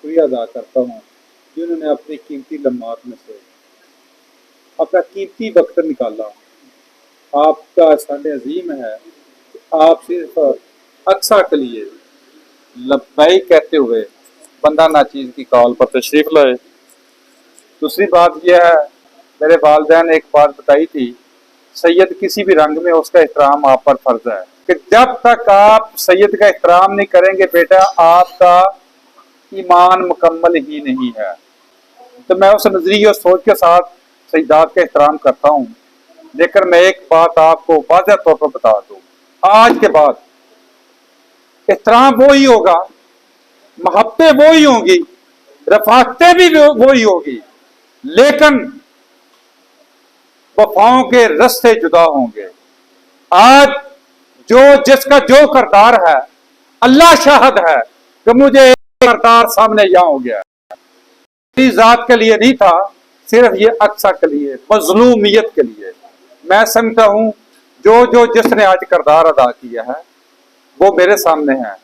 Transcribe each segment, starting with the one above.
शुक्रिया अदा करता हूँ जिन्होंने अपनी कीमती लम्हात में से अपना कीमती वक्त निकाला। आपका एहसान अजीम है कि आप सिर्फ अक्सा के लिए लब्बैक कहते हुए बंदा नाचीज की कॉल पर तशरीफ लाए। दूसरी बात यह है, मेरे वालिदैन ने एक बात बताई थी, सैयद किसी भी रंग में उसका एहतराम आप पर फर्ज है कि जब तक आप सैयद का एहतराम नहीं करेंगे बेटा, आपका ईमान मुकम्मल ही नहीं है। तो मैं उस नजरिए और सोच के साथ सैयदात का एहतराम करता हूँ, लेकिन मैं एक बात आपको वाज़ेह तौर पर बता दूँ, आज के बाद एहतराम वो ही होगा, मोहब्बतें वो ही होंगी, रफाकतें भी वो ही होगी, लेकिन वफाओं के रस्ते जुदा होंगे। आज जो जिसका जो करदार है, अल्लाह शाहिद है कि मुझे एक करदार सामने यहाँ हो गया, मेरी जात के लिए नहीं था, सिर्फ ये अक्सा के लिए, मजलूमियत के लिए। मैं समझता हूँ जो जिसने आज करदार अदा किया है वो मेरे सामने है।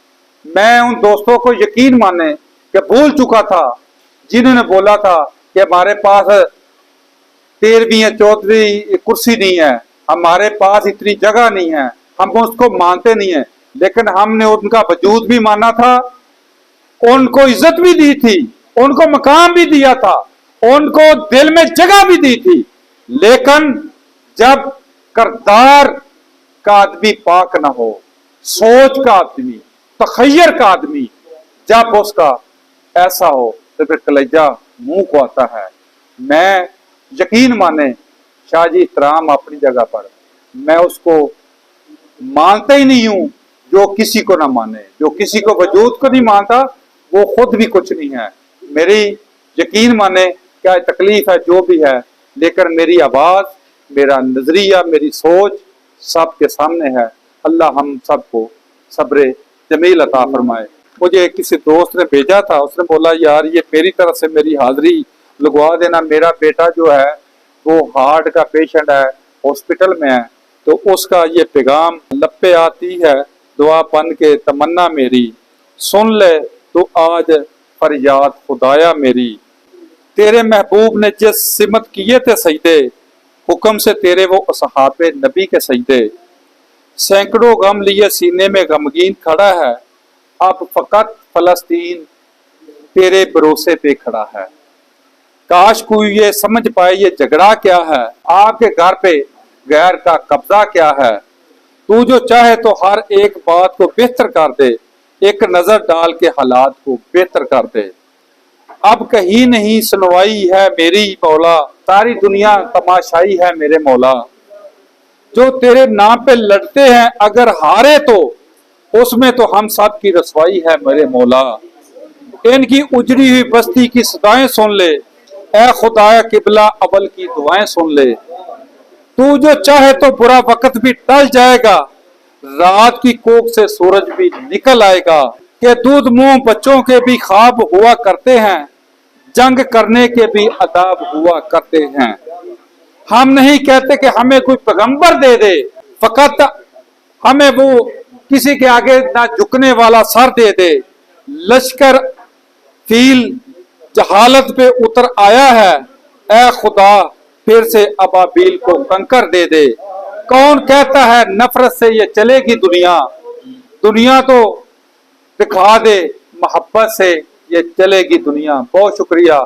मैं उन दोस्तों को यकीन माने कि भूल चुका था जिन्होंने बोला था कि हमारे पास 13वीं या 14वीं कुर्सी नहीं है, हमारे पास इतनी जगह नहीं है, हम उसको मानते नहीं है, लेकिन हमने उनका वजूद भी माना था, उनको इज्जत भी दी थी, उनको मकाम भी दिया था, उनको दिल में जगह भी दी थी। लेकिन जब करदार का आदमी पाक ना हो, सोच का आदमी, तखय्यर का आदमी जब उसका ऐसा हो तो फिर कलेजा मुंह को आता है। मैं यकीन माने शाहजी इहतराम अपनी जगह पर, मैं उसको मानता ही नहीं हूं जो किसी को ना माने, जो किसी को वजूद को नहीं मानता वो खुद भी कुछ नहीं है। मेरी यकीन माने क्या तकलीफ है जो भी है, लेकिन मेरी आवाज, मेरा नजरिया, मेरी सोच सबके सामने है। अल्लाह हम सबको सब्र जमील अता फरमाए। मुझे किसी दोस्त ने भेजा था, उसने बोला यार ये मेरी तरफ से मेरी हाजिरी लगवा देना, मेरा बेटा जो है वो हार्ट का पेशेंट है, हॉस्पिटल में है, तो उसका ये पैगाम लपे आती है दुआ पन के तमन्ना मेरी, सुन ले तो आज फरियाद खुदाया मेरी। तेरे महबूब ने जिस सिमत किए थे सजदे, हुक्म से तेरे वो असहाबे नबी के सजदे, सैकड़ों गम लिए सीने में गमगीन खड़ा है, अब फकत फलस्तीन तेरे भरोसे पे खड़ा है। काश कोई ये समझ पाए ये झगड़ा क्या है, आपके घर पे गैर का कब्जा क्या है। तू जो चाहे तो हर एक बात को बेहतर कर दे, एक नजर डाल के हालात को बेहतर कर दे। अब कहीं नहीं सुनवाई है मेरी मौला, सारी दुनिया तमाशाई है मेरे मौला। जो तेरे नाम पे लड़ते हैं अगर हारे तो उसमें तो हम सब की रसवाई है मेरे मौला। इनकी उजड़ी हुई बस्ती की सदाएं सुन ले, ए खुदाया किबला अवल की दुआएं सुन ले। तू जो चाहे तो बुरा वक्त भी टल जाएगा, रात की कोख से सूरज भी निकल आएगा। कि दूध मुंह बच्चों के भी ख्वाब हुआ करते हैं, जंग करने के भी अदाब हुआ करते हैं। हम नहीं कहते कि हमें कोई पैगंबर दे दे, फकत हमें वो किसी के आगे ना झुकने वाला सर दे दे। लश्कर फील जहालत पे उतर आया है, ए खुदा फिर से अबाबील को कंकर दे दे। कौन कहता है नफरत से ये चलेगी दुनिया, दुनिया तो दिखा दे मोहब्बत से ये चलेगी दुनिया। बहुत शुक्रिया।